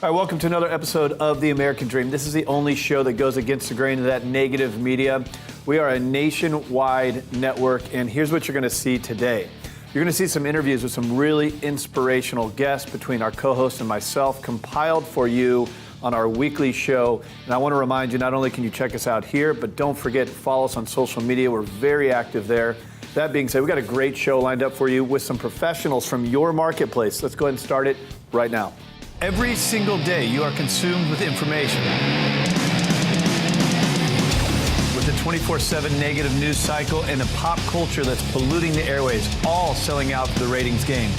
All right, welcome to another episode of The American Dream. This is the only show that goes against the grain of that negative media. We are a nationwide network, and here's what you're going to see today. You're going to see some interviews with some really inspirational guests between our co-host and myself, compiled for you on our weekly show. And I want to remind you, not only can you check us out here, but don't forget to follow us on social media. We're very active there. That being said, we've got a great show lined up for you with some professionals from your marketplace. Let's go ahead and start it right now. Every single day, you are consumed with information. With the 24/7 negative news cycle and the pop culture that's polluting the airways, all selling out for the ratings game.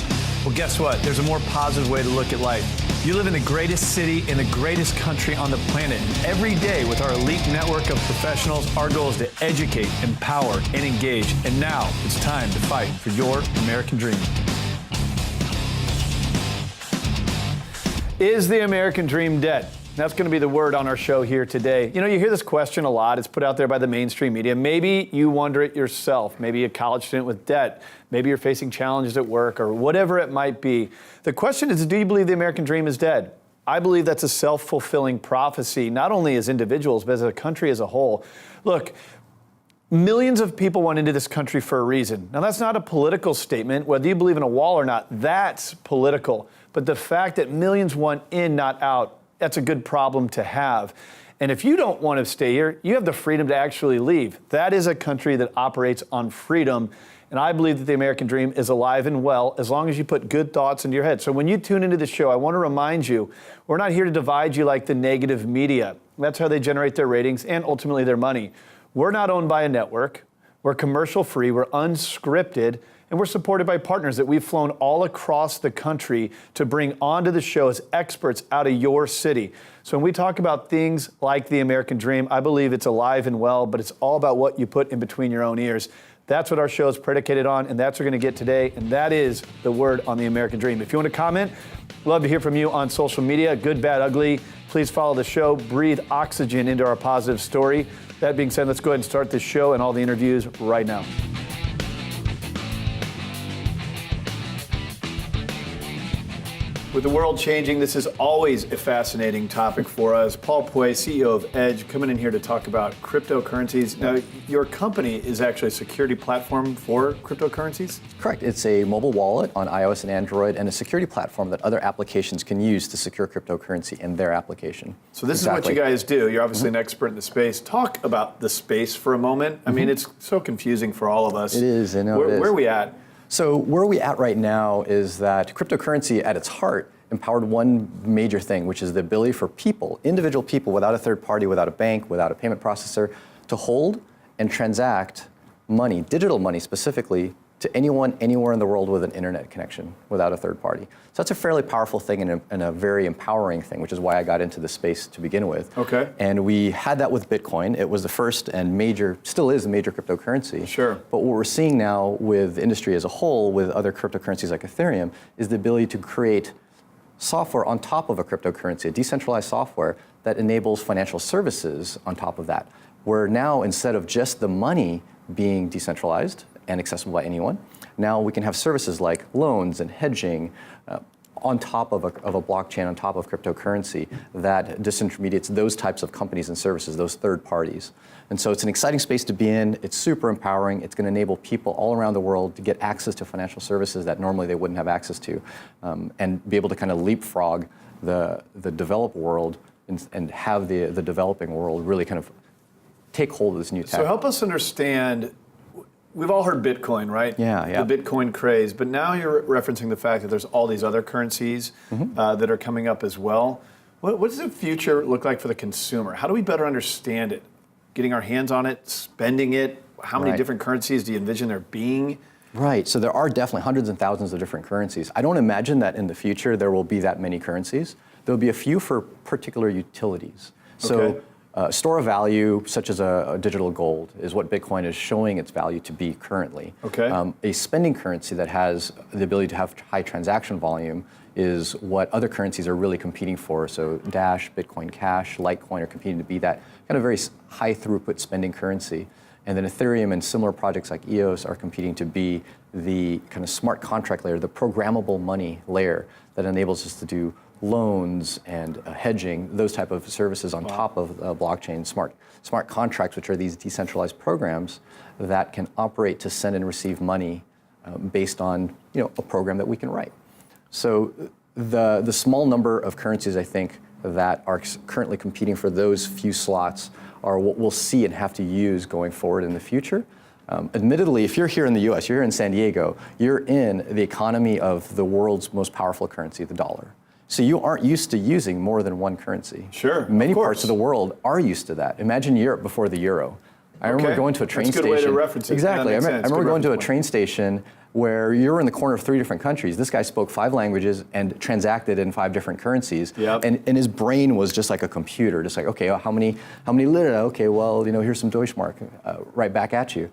Well, guess what? There's a more positive way to look at life. You live in the greatest city in the greatest country on the planet. Every day with our elite network of professionals, our goal is to educate, empower, and engage. And now it's time to fight for your American dream. Is the American dream dead? That's going to be the word on our show here today. You know, you hear this question a lot. It's put out there by the mainstream media. Maybe you wonder it yourself. Maybe a college student with debt. Maybe you're facing challenges at work or whatever it might be. The question is, do you believe the American dream is dead? I believe that's a self-fulfilling prophecy, not only as individuals, but as a country as a whole. Look, millions of people went into this country for a reason. Now, that's not a political statement. Whether you believe in a wall or not, that's political. But the fact that millions want in, not out, that's a good problem to have. And if you don't want to stay here, you have the freedom to actually leave. That is a country that operates on freedom. And I believe that the American dream is alive and well as long as you put good thoughts into your head. So when you tune into the show, I want to remind you, we're not here to divide you like the negative media. That's how they generate their ratings and ultimately their money. We're not owned by a network. We're commercial free. We're unscripted. And we're supported by partners that we've flown all across the country to bring onto the show as experts out of your city. So when we talk about things like the American dream, I believe it's alive and well, but it's all about what you put in between your own ears. That's what our show is predicated on, and that's what we're going to get today, and that is the word on the American dream. If you want to comment, love to hear from you on social media, good, bad, ugly. Please follow the show. Breathe oxygen into our positive story. That being said, let's go ahead and start this show and all the interviews right now. With the world changing, this is always a fascinating topic for us. Paul Puey, CEO of Edge, coming in here to talk about cryptocurrencies. Now, your company is actually a security platform for cryptocurrencies? Correct. It's a mobile wallet on iOS and Android and a security platform that other applications can use to secure cryptocurrency in their application. So this is what you guys do. You're obviously an expert in the space. Talk about the space for a moment. I mean, it's so confusing for all of us. It is, I know it is. Where are we at? So where we at right now is that cryptocurrency at its heart empowered one major thing, which is the ability for people, individual people without a third party, without a bank, without a payment processor, to hold and transact money, digital money specifically, to anyone, anywhere in the world with an internet connection without a third party. So that's a fairly powerful thing and a very empowering thing, which is why I got into this space to begin with. Okay. And we had that with Bitcoin. It was the first and major, still is a major cryptocurrency. Sure. But what we're seeing now with the industry as a whole, with other cryptocurrencies like Ethereum, is the ability to create software on top of a cryptocurrency, a decentralized software that enables financial services on top of that. Where now, instead of just the money being decentralized and accessible by anyone, now we can have services like loans and hedging on top of a blockchain, on top of cryptocurrency that disintermediates those types of companies and services, those third parties. And so it's an exciting space to be in. It's super empowering. It's going to enable people all around the world to get access to financial services that normally they wouldn't have access to, and be able to kind of leapfrog the developed world and have the developing world really kind of take hold of this new tech. So help us understand. We've all heard Bitcoin, right? Yeah. The Bitcoin craze, but now you're referencing the fact that there's all these other currencies that are coming up as well. What does the future look like for the consumer? How do we better understand it? Getting our hands on it, spending it? How many different currencies do you envision there being? Right, so there are definitely hundreds and thousands of different currencies. I don't imagine that in the future there will be that many currencies. There'll be a few for particular utilities. So store of value, such as a digital gold, is what Bitcoin is showing its value to be currently. Okay. A spending currency that has the ability to have high transaction volume is what other currencies are really competing for. So Dash, Bitcoin Cash, Litecoin are competing to be that kind of very high throughput spending currency. And then Ethereum and similar projects like EOS are competing to be the kind of smart contract layer, the programmable money layer that enables us to do loans and hedging, those type of services on top of blockchain, smart contracts, which are these decentralized programs that can operate to send and receive money based on a program that we can write. So the small number of currencies, I think, that are currently competing for those few slots are what we'll see and have to use going forward in the future. Admittedly, if you're here in the US, you're here in San Diego, you're in the economy of the world's most powerful currency, the dollar. So you aren't used to using more than one currency. Sure, Many parts of the world are used to that. Imagine Europe before the euro. I remember going to a train station. That's a good way to reference it. Exactly. I remember going to a train station where you're in the corner of 3 different countries. This guy spoke 5 languages and transacted in 5 different currencies. Yep. And his brain was just like a computer, just like, okay, how many lira? Okay, well, here's some Deutschmark, right back at you.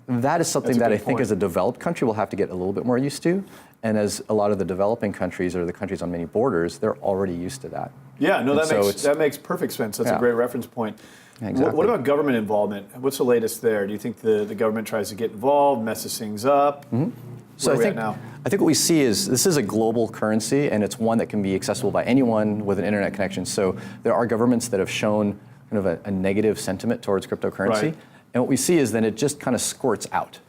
That is something that I think as a developed country we'll have to get a little bit more used to. And as a lot of the developing countries or the countries on many borders, they're already used to that. Yeah, no, that makes perfect sense. That's a great reference point. Exactly. What about government involvement? What's the latest there? Do you think the government tries to get involved, messes things up? Mm-hmm. So I think what we see is this is a global currency, and it's one that can be accessible by anyone with an internet connection. So there are governments that have shown kind of a negative sentiment towards cryptocurrency. Right. And what we see is then it just kind of squirts out.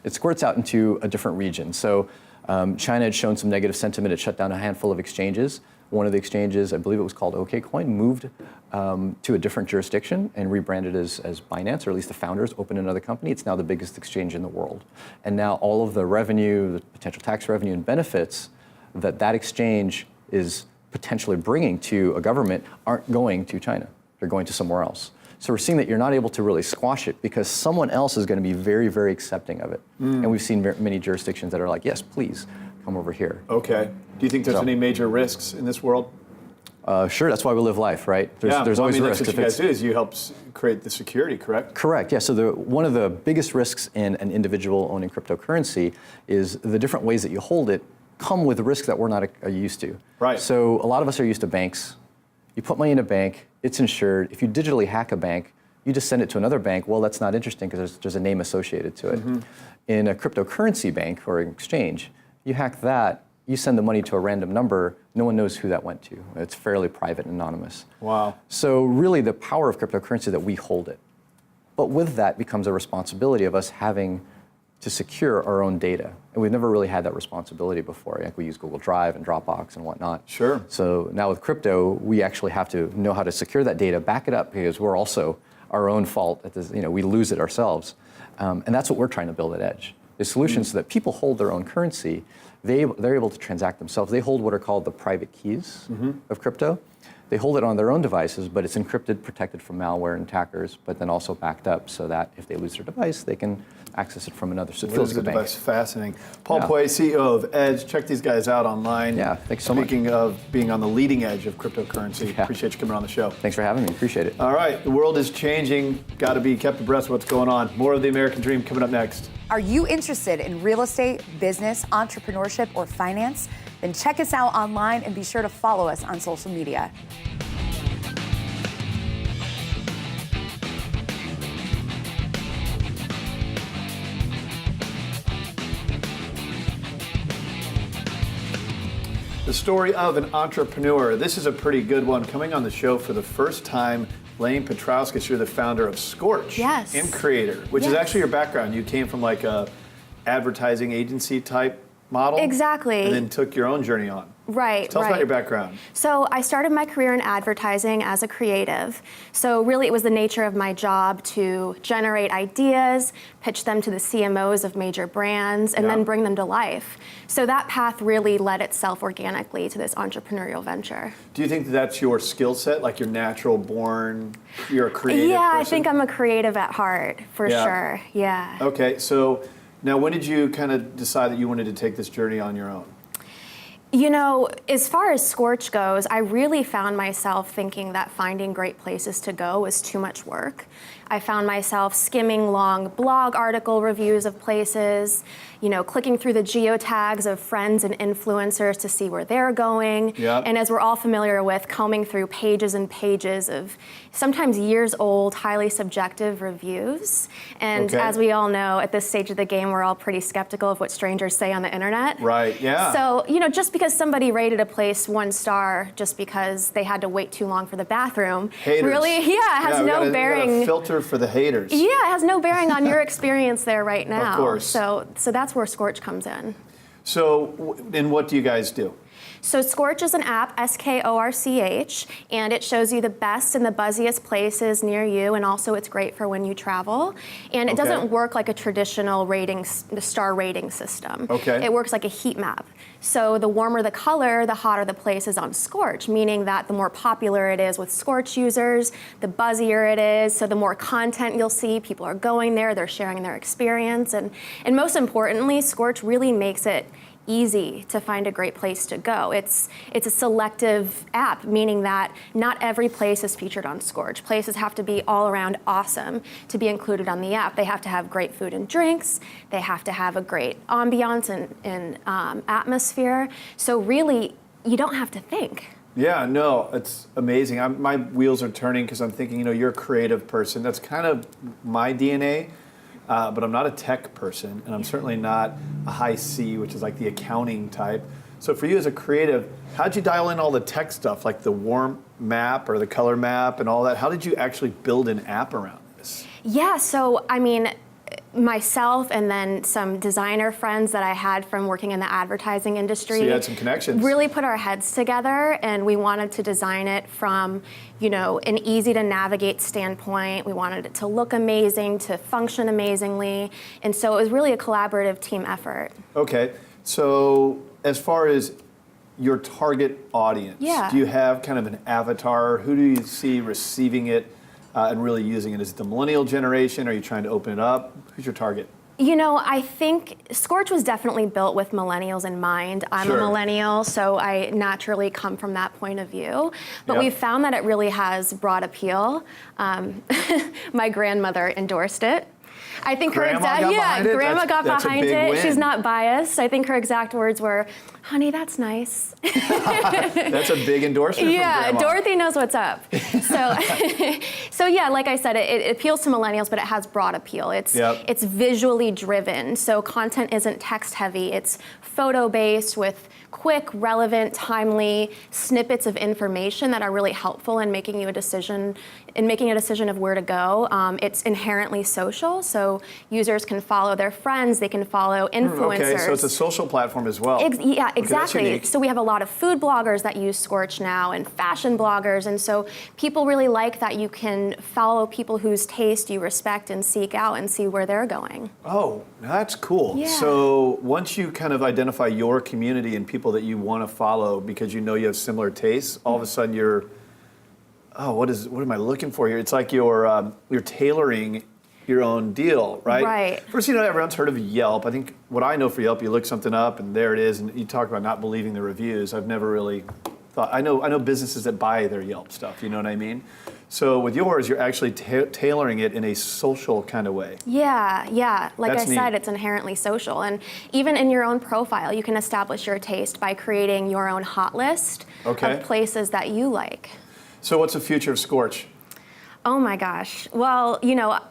It squirts out into a different region. So China had shown some negative sentiment. It shut down a handful of exchanges. One of the exchanges, I believe it was called OKCoin, moved to a different jurisdiction and rebranded as Binance, or at least the founders opened another company. It's now the biggest exchange in the world. And now all of the revenue, the potential tax revenue and benefits that exchange is potentially bringing to a government aren't going to China. They're going to somewhere else. So we're seeing that you're not able to really squash it because someone else is going to be very, very accepting of it. And we've seen many jurisdictions that are like, yes, please come over here. Okay. Do you think there's any major risks in this world? Sure, that's why we live life, right? There's always risks. That's what you guys do is you help create the security, correct? Correct, yeah. So one of the biggest risks in an individual owning cryptocurrency is the different ways that you hold it come with risks that we're not used to. Right. So a lot of us are used to banks. You put money in a bank, it's insured. If you digitally hack a bank, you just send it to another bank. Well, that's not interesting because there's a name associated to it. Mm-hmm. In a cryptocurrency bank or an exchange, you hack that, you send the money to a random number, no one knows who that went to. It's fairly private and anonymous. Wow. So really the power of cryptocurrency is that we hold it. But with that becomes a responsibility of us having to secure our own data. And we've never really had that responsibility before. Like we use Google Drive and Dropbox and whatnot. Sure. So now with crypto, we actually have to know how to secure that data, back it up, because we're also our own fault. We lose it ourselves. And that's what we're trying to build at Edge. The solution so that people hold their own currency, they're able to transact themselves. They hold what are called the private keys of crypto. They hold it on their own devices, but it's encrypted, protected from malware and attackers, but then also backed up so that if they lose their device, they can access it from another. So it feels like a bank. Fascinating. Paul Puey, CEO of Edge. Check these guys out online. Yeah, thanks so much. Speaking of being on the leading edge of cryptocurrency, appreciate you coming on the show. Thanks for having me. Appreciate it. All right, the world is changing. Got to be kept abreast of what's going on. More of the American Dream coming up next. Are you interested in real estate, business, entrepreneurship, or finance? Then check us out online and be sure to follow us on social media. The story of an entrepreneur. This is a pretty good one. Coming on the show for the first time, Lane Petrauskas, you're the founder of Skorch. Yes. And creator, which is actually your background. You came from like a advertising agency type model. Exactly. And then took your own journey on. Right, Tell us about your background. So I started my career in advertising as a creative. So really it was the nature of my job to generate ideas, pitch them to the CMOs of major brands, and then bring them to life. So that path really led itself organically to this entrepreneurial venture. Do you think that's your skill set, like you're natural born, you're a creative Yeah, person? I think I'm a creative at heart, for sure, yeah. Okay, so now when did you kind of decide that you wanted to take this journey on your own? You know, as far as Skorch goes, I really found myself thinking that finding great places to go was too much work. I found myself skimming long blog article reviews of places, clicking through the geotags of friends and influencers to see where they're going. Yep. And as we're all familiar with, combing through pages and pages of sometimes years old, highly subjective reviews. And Okay. as we all know, at this stage of the game, we're all pretty skeptical of what strangers say on the internet. Right, yeah. So, just because somebody rated a place 1 star just because they had to wait too long for the bathroom, Haters. really, it has we no gotta bearing. filter for the haters. Yeah, it has no bearing on your experience there right now. Of course. So that's where Skorch comes in. So, and what do you guys do? So Skorch is an app, Skorch, and it shows you the best and the buzziest places near you, and also it's great for when you travel. And it Okay. doesn't work like a traditional star rating system. Okay. It works like a heat map. So the warmer the color, the hotter the place is on Skorch, meaning that the more popular it is with Skorch users, the buzzier it is, so the more content you'll see, people are going there, they're sharing their experience, and most importantly, Skorch really makes it easy to find a great place to go. It's a selective app, meaning that not every place is featured on Skorch. Places have to be all around awesome to be included on the app. They have to have great food and drinks. They have to have a great ambiance and atmosphere. So really, you don't have to think. Yeah, no, it's amazing. My wheels are turning because I'm thinking, you're a creative person. That's kind of my DNA. But I'm not a tech person, and I'm certainly not a high C, which is like the accounting type. So for you as a creative, how'd you dial in all the tech stuff, like the warm map or the color map and all that? How did you actually build an app around this? Yeah, so myself and then some designer friends that I had from working in the advertising industry. So you had some connections. Really put our heads together, and we wanted to design it from, an easy to navigate standpoint. We wanted it to look amazing, to function amazingly, and so it was really a collaborative team effort. Okay, so as far as your target audience, Yeah. do you have kind of an avatar? Who do you see receiving it and really using it? Is it the millennial generation? Are you trying to open it up? Who's your target? I think Skorch was definitely built with millennials in mind. I'm Sure. a millennial, so I naturally come from that point of view. But Yep. we've found that it really has broad appeal. My grandmother endorsed it. I think Grandma got behind it? Grandma got That's a behind big it. win. She's not biased. I think her exact words were, "Honey, that's nice." That's a big endorsement from Yeah, Grandma. Dorothy knows what's up. So yeah, like I said, it appeals to millennials, but it has broad appeal. It's visually driven, so content isn't text heavy. It's photo based with quick, relevant, timely snippets of information that are really helpful in making a decision of where to go. It's inherently social, so users can follow their friends, they can follow influencers. Okay, so it's a social platform as well. Yeah, Okay, that's exactly. unique. So we have a lot of food bloggers that use Skorch now and fashion bloggers, and so people really like that you can follow people whose taste you respect and seek out and see where they're going. Oh, that's cool. Yeah. So once you kind of identify your community and people that you want to follow because you have similar tastes, all of a sudden you're, what am I looking for here? It's like you're tailoring your own deal, right? Right. First, everyone's heard of Yelp. I think what I know for Yelp, you look something up and there it is, and you talk about not believing the reviews. I've never really thought. I know businesses that buy their Yelp stuff. You know what I mean? So with yours, you're actually tailoring it in a social kind of way. Yeah. Like That's I said, neat. it's inherently social. And even in your own profile, you can establish your taste by creating your own hot list of places that you like. So what's the future of Skorch? Oh my gosh. Well,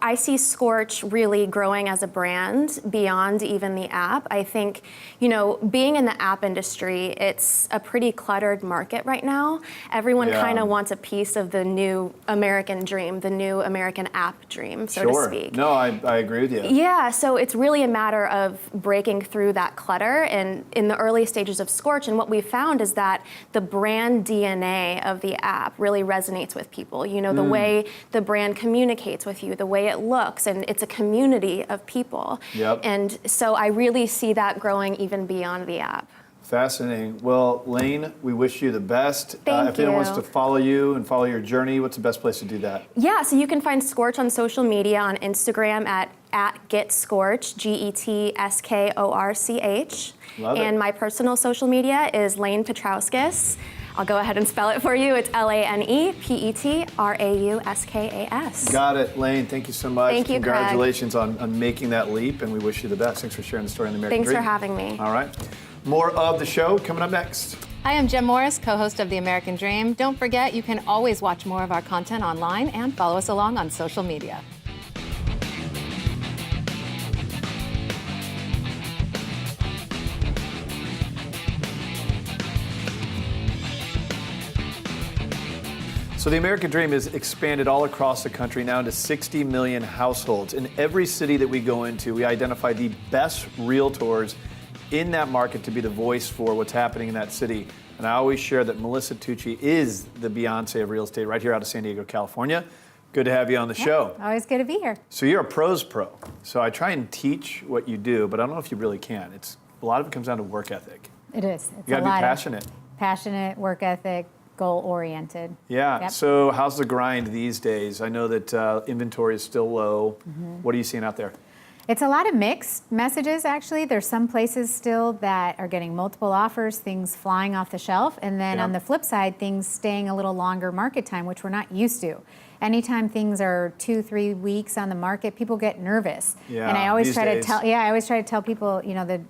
I see Skorch really growing as a brand beyond even the app. I think, being in the app industry, it's a pretty cluttered market right now. Everyone kind of wants a piece of the new American dream, the new American app dream, so to speak. No, I agree with you. Yeah, so it's really a matter of breaking through that clutter and in the early stages of Skorch. And what we found is that the brand DNA of the app really resonates with people. The way the brand communicates with you, the way it looks, and it's a community of people. Yep. And so I really see that growing even beyond the app. Fascinating. Well, Lane, we wish you the best. Thank if anyone wants you. to follow you and follow your journey, what's the best place to do that? Yeah, so you can find Skorch on social media on Instagram at GetSkorch, GetSkorch. Love it. And my personal social media is Lane Petrauskas. I'll go ahead and spell it for you. It's LanePetrauskas. Got it, Lane. Thank you so much. Thank you, Craig. Congratulations on making that leap, and we wish you the best. Thanks for sharing the story on the American Thanks Dream. for having me. All right. More of the show coming up next. Hi, I'm Jem Morris, co-host of The American Dream. Don't forget, you can always watch more of our content online and follow us along on social media. So the American Dream is expanded all across the country now into 60 million households. In every city that we go into, we identify the best realtors in that market to be the voice for what's happening in that city. And I always share that Melissa Tucci is the Beyonce of real estate right here out of San Diego, California. Good to have you on the show. Always good to be here. So you're a pro's pro. So I try and teach what you do, but I don't know if you really can. A lot of it comes down to work ethic. It is. It's You gotta a be lot passionate. Passionate, work ethic, goal-oriented. Yeah. Yep. So how's the grind these days? I know that inventory is still low. What are you seeing out there? It's a lot of mixed messages, actually. There's some places still that are getting multiple offers, things flying off the shelf, and then on the flip side, things staying a little longer market time, which we're not used to. Anytime things are 2-3 weeks on the market, people get nervous. Yeah, and I always these try days. to tell people, the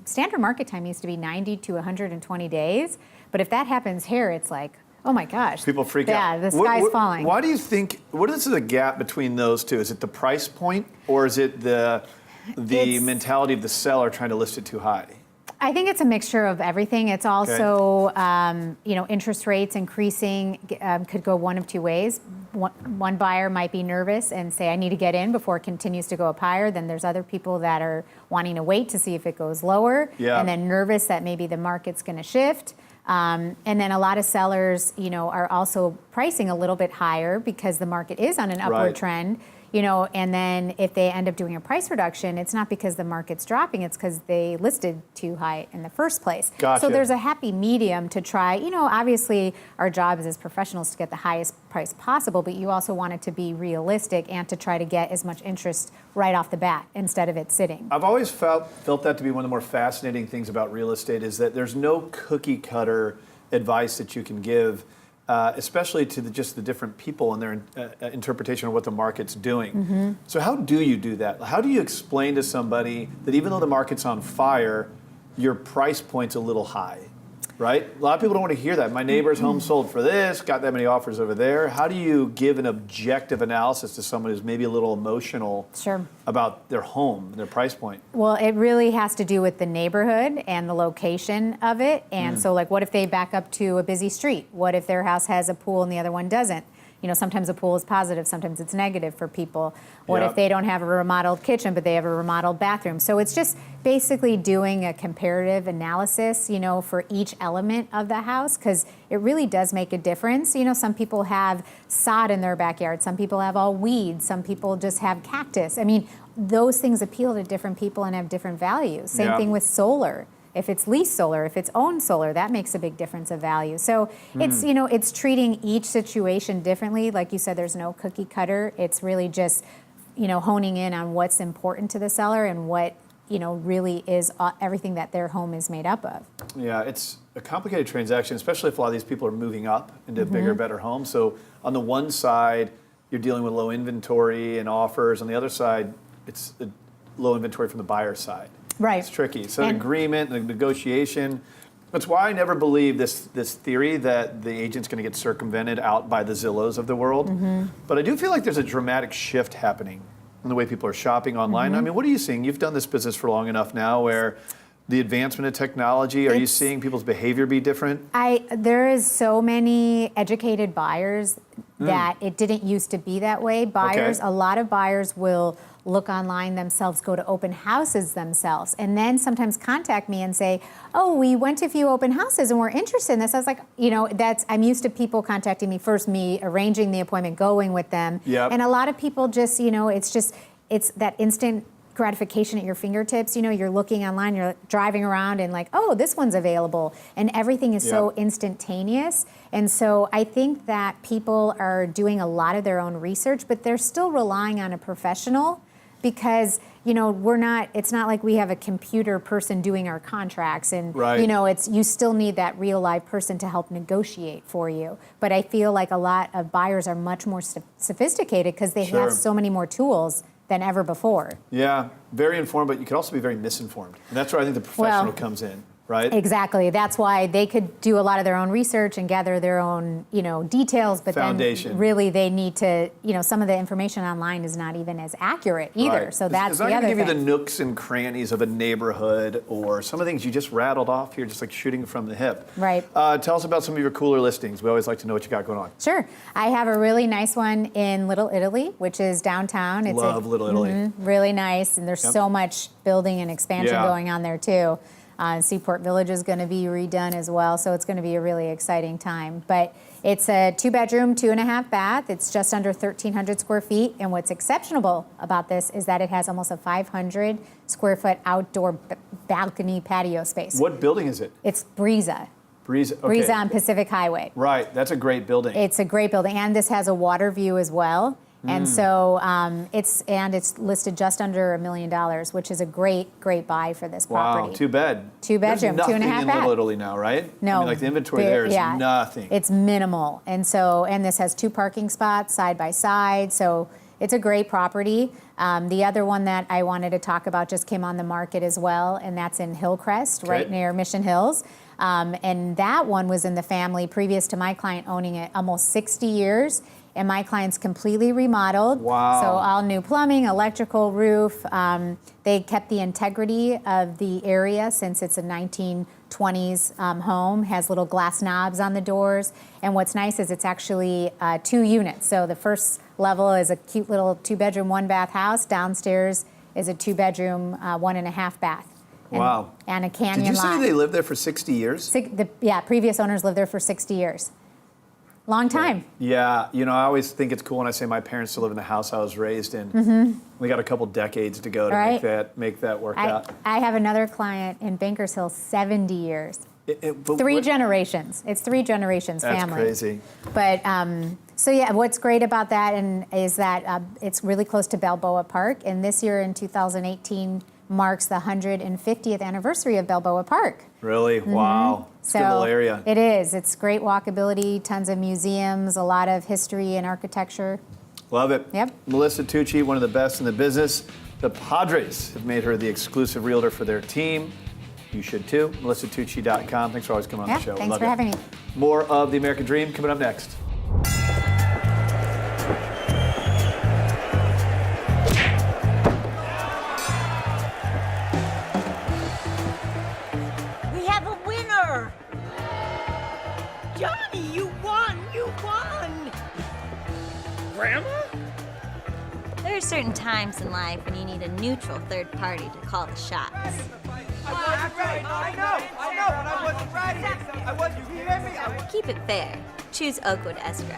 standard market time used to be 90 to 120 days, but if that happens here, it's like, oh my gosh. People freak out. Yeah, the sky's falling. Why do you think, what is the gap between those two? Is it the price point, or is it the mentality of the seller trying to list it too high? I think it's a mixture of everything. It's also, interest rates increasing could go one of two ways. One buyer might be nervous and say, I need to get in before it continues to go up higher. Then there's other people that are wanting to wait to see if it goes lower, and then nervous that maybe the market's going to shift. And then a lot of sellers, are also pricing a little bit higher because the market is on an upward trend. And then if they end up doing a price reduction, it's not because the market's dropping, it's because they listed too high in the first place. Gotcha. So there's a happy medium to try. Obviously our job is as professionals to get the highest price possible, but you also want it to be realistic and to try to get as much interest right off the bat instead of it sitting. I've always felt that to be one of the more fascinating things about real estate is that there's no cookie cutter advice that you can give. Especially to just the different people and their interpretation of what the market's doing. So how do you do that? How do you explain to somebody that even though the market's on fire, your price point's a little high, right? A lot of people don't want to hear that. My neighbor's home sold for this, got that many offers over there. How do you give an objective analysis to someone who's maybe a little emotional about their home, their price point? Well, it really has to do with the neighborhood and the location of it. And so what if they back up to a busy street? What if their house has a pool and the other one doesn't? Sometimes a pool is positive, sometimes it's negative for people. What if they don't have a remodeled kitchen, but they have a remodeled bathroom? So it's just basically doing a comparative analysis, for each element of the house, because it really does make a difference. Some people have sod in their backyard, some people have all weeds, some people just have cactus. I mean, those things appeal to different people and have different values. Same thing with solar. If it's leased solar, if it's owned solar, that makes a big difference of value. So it's, it's treating each situation differently. Like you said, there's no cookie cutter. It's really just, honing in on what's important to the seller and what, really is everything that their home is made up of. Yeah, it's a complicated transaction, especially if a lot of these people are moving up into bigger, better homes. So on the one side, you're dealing with low inventory and offers. On the other side, it's a low inventory from the buyer's side. Right. It's tricky. So an agreement, the negotiation. That's why I never believe this theory that the agent's going to get circumvented out by the Zillows of the world. But I do feel like there's a dramatic shift happening in the way people are shopping online. I mean, what are you seeing? You've done this business for long enough now where the advancement of technology, are you seeing people's behavior be different? There is so many educated buyers that it didn't used to be that way. A lot of buyers will look online themselves, go to open houses themselves, and then sometimes contact me and say, oh, we went to a few open houses and we're interested in this. I was like, I'm used to people contacting me first, me arranging the appointment, going with them. And a lot of people just, it's that instant gratification at your fingertips. You're looking online, you're driving around and like, oh, this one's available. And everything is so instantaneous. And so I think that people are doing a lot of their own research, but they're still relying on a professional because it's not like we have a computer person doing our contracts, and Right. you still need that real live person to help negotiate for you. But I feel like a lot of buyers are much more sophisticated because they Sure. have so many more tools than ever before. Yeah, very informed, but you could also be very misinformed. And that's where I think the professional comes in, right? Exactly. That's why they could do a lot of their own research and gather their own, details, but Foundation. then really they need to, some of the information online is not even as accurate either. Right. So that's it's the not other going to give thing. you the nooks and crannies of a neighborhood or some of the things you just rattled off here, just like shooting from the hip. Right. Tell us about some of your cooler listings. We always like to know what you got going on. Sure. I have a really nice one in Little Italy, which is downtown. It's Love Little Italy. really nice, and there's so much building and expansion Yeah. going on there too. Seaport Village is going to be redone as well, so it's going to be a really exciting time. But it's a 2-bedroom, 2.5 bath. It's just under 1,300 square feet, and what's exceptional about this is that it has almost a 500 square foot outdoor balcony patio space. What building is it? It's Breeza. Breeza. Okay. Breeza on Pacific Highway. Right, that's a great building. It's a great building, and this has a water view as well. And so it's listed just under $1 million, which is a great buy for this property. Wow, 2-bed. 2-bedroom, There's 2.5 nothing in bath. Little Italy now, right? No, I mean, like the inventory there is nothing. It's minimal, and this has 2 parking spots side by side. So it's a great property. The other one that I wanted to talk about just came on the market as well, and that's in Hillcrest, right near Mission Hills. And that one was in the family previous to my client owning it almost 60 years. And my client's completely remodeled. Wow. So all new plumbing, electrical, roof. They kept the integrity of the area since it's a 1920s home, has little glass knobs on the doors. And what's nice is it's actually 2 units. So the first level is a cute little 2-bedroom, 1-bath house. Downstairs is a 2-bedroom, 1.5 bath. Wow. And a canyon Did you say lot. they lived there for 60 years? Previous owners lived there for 60 years. Long time. Yeah, I always think it's cool when I say my parents still live in the house I was raised in. We got a couple decades to go to make that work out. I have another client in Bankers Hill, 70 years. But 3 generations. It's 3 generations That's family. crazy. But what's great about that is that it's really close to Balboa Park, and this year in 2018 marks the 150th anniversary of Balboa Park. Really? Wow. It's a good little area. It is. It's great walkability, tons of museums, a lot of history and architecture. Love it. Yep. Melissa Tucci, one of the best in the business. The Padres have made her the exclusive realtor for their team. You should too. MelissaTucci.com. Thanks for always coming on the show. Thanks Love for it. having me. More of the American Dream coming up next. We have a winner! Johnny, you won! You won! Grandma? There are certain times in life when you need a neutral third party to call the shots. I wasn't right. I know, but I wasn't right. I wasn't, you hear me? Keep it fair. Choose Oakwood Escrow.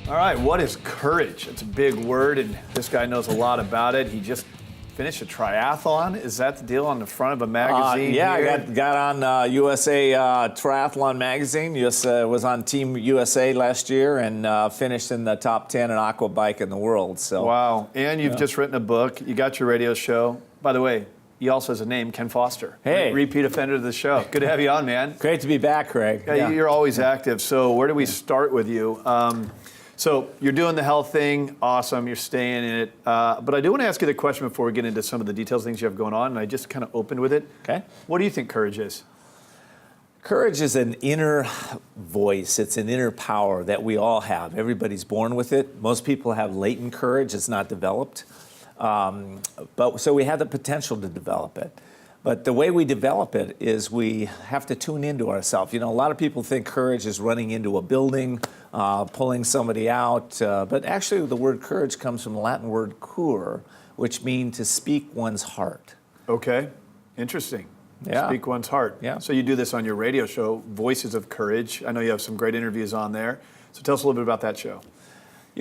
All right, what is courage? It's a big word, and this guy knows a lot about it. He just finished a triathlon. Is that the deal on the front of a magazine? Yeah, here? I got on USA Triathlon magazine. Was on Team USA last year and finished in the top 10 in aqua bike in the world. So Wow, and you've just written a book. You got your radio show. By the way, he also has a name, Ken Foster. Hey. Repeat offender of the show. Good to have you on, man. Great to be back, Craig. Yeah, you're always active. So where do we start with you? So you're doing the health thing, awesome, you're staying in it. But I do want to ask you the question before we get into some of the details, things you have going on, and I just kind of opened with it. Okay. What do you think courage is? Courage is an inner voice. It's an inner power that we all have. Everybody's born with it. Most people have latent courage. It's not developed. So we have the potential to develop it. But the way we develop it is we have to tune into ourselves. A lot of people think courage is running into a building, pulling somebody out. But actually, the word courage comes from the Latin word cur, which means to speak one's heart. Okay, interesting. Yeah. Speak one's heart. Yeah. So you do this on your radio show, Voices of Courage. I know you have some great interviews on there. So tell us a little bit about that show.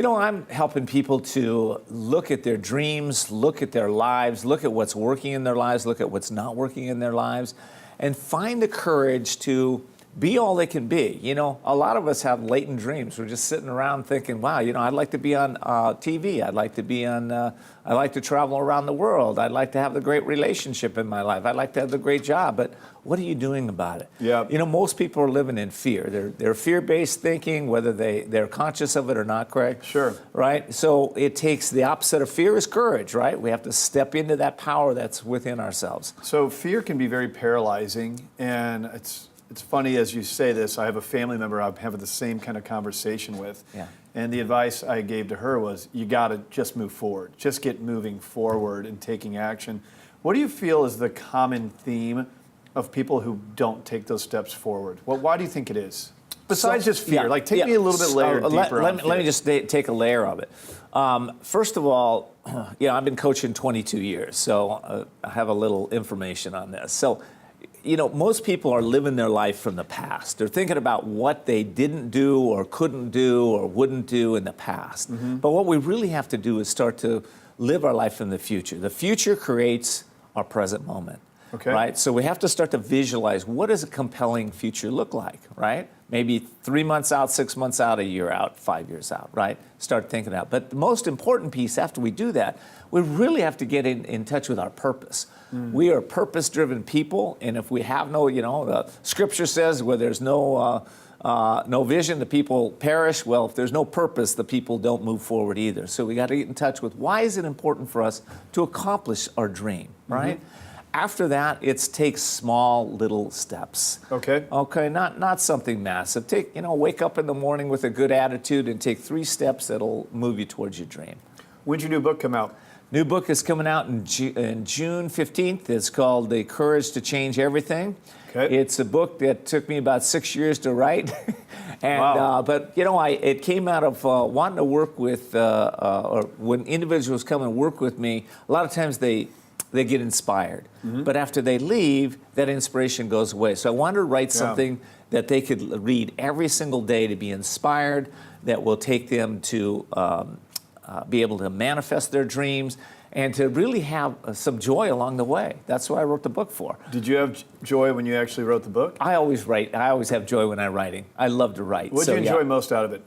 I'm helping people to look at their dreams, look at their lives, look at what's working in their lives, look at what's not working in their lives, and find the courage to be all they can be. You know, a lot of us have latent dreams. We're just sitting around thinking, wow, you know, I'd like to be on TV. I'd like to be on, I'd like to travel around the world. I'd like to have the great relationship in my life. I'd like to have the great job. But what are you doing about it? Yeah. You know, most people are living in fear. They're fear-based thinking, whether they're conscious of it or not, Craig. Sure. Right? So it takes the opposite of fear is courage, right? We have to step into that power that's within ourselves. So fear can be very paralyzing, and it's funny as you say this. I have a family member I'm having the same kind of conversation with. Yeah. And the advice I gave to her was, you got to just move forward. Just get moving forward and taking action. What do you feel is the common theme of people who don't take those steps forward? Well, why do you think it is? Besides just fear, like take me a little bit layer deeper on let me just take a layer of it. First of all, you know, I've been coaching 22 years, so I have a little information on this. So, you know, most people are living their life from the past. They're thinking about what they didn't do or couldn't do or wouldn't do in the past. But what we really have to do is start to live our life in the future. The future creates our present moment. Okay. Right? So we have to start to visualize, what does a compelling future look like, right? Maybe 3 months out, 6 months out, a year out, 5 years out, right? Start thinking out. But the most important piece after we do that, we really have to get in touch with our purpose. We are purpose-driven people, and if we have no, you know, the scripture says where there's no vision, the people perish. Well, if there's no purpose, the people don't move forward either. So we got to get in touch with, why is it important for us to accomplish our dream, right? After that, it takes small little steps. Okay. Okay, not something massive. Wake up in the morning with a good attitude and take 3 steps that'll move you towards your dream. When's your new book come out? New book is coming out in June 15th. It's called The Courage to Change Everything. Okay. It's a book that took me about 6 years to write. And, wow. But, you know, it came out of wanting to work with, or when individuals come and work with me, a lot of times they get inspired. But after they leave, that inspiration goes away. So I wanted to write something that they could read every single day to be inspired, that will take them to be able to manifest their dreams and to really have some joy along the way. That's what I wrote the book for. Did you have joy when you actually wrote the book? I always write. I always have joy when I'm writing. I love to write. What did you enjoy most out of it?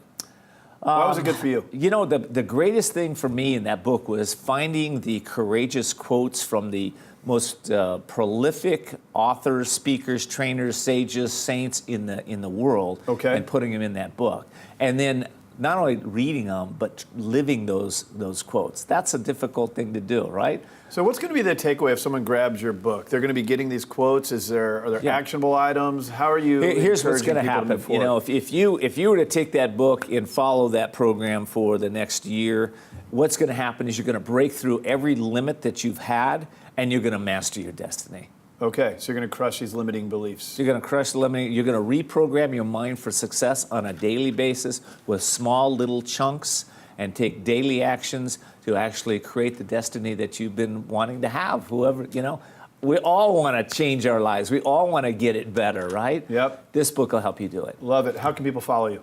Why was it good for you? You know, the greatest thing for me in that book was finding the courageous quotes from the most prolific authors, speakers, trainers, sages, saints in the world, and putting them in that book. And then not only reading them, but living those quotes. That's a difficult thing to do, right? So what's going to be the takeaway if someone grabs your book? They're going to be getting these quotes. Are there actionable items? How are you Here's what's going to happen. You know, if you were to take that book and follow that program for the next year, what's going to happen is you're going to break through every limit that you've had, and you're going to master your destiny. Okay, so you're going to crush these limiting beliefs. You're going to crush the limiting. You're going to reprogram your mind for success on a daily basis with small little chunks, and take daily actions to actually create the destiny that you've been wanting to have. Whoever, you know, we all want to change our lives. We all want to get it better, right? Yep. This book will help you do it. Love it. How can people follow you?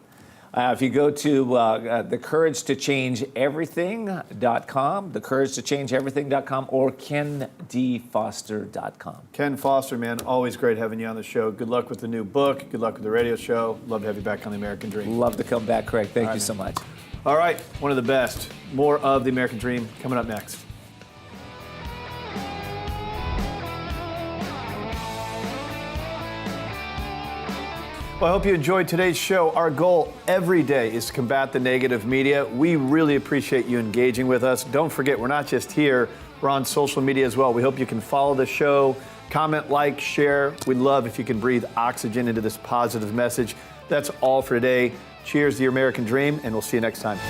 If you go to thecouragetochangeeverything.com, thecouragetochangeeverything.com, or KenDFoster.com. Ken Foster, man, always great having you on the show. Good luck with the new book. Good luck with the radio show. Love to have you back on The American Dream. Love to come back, Craig. Thank you so much. All right, one of the best. More of The American Dream coming up next. Well, I hope you enjoyed today's show. Our goal every day is to combat the negative media. We really appreciate you engaging with us. Don't forget, we're not just here, we're on social media as well. We hope you can follow the show, comment, like, share. We'd love if you can breathe oxygen into this positive message. That's all for today. Cheers to your American dream, and we'll see you next time.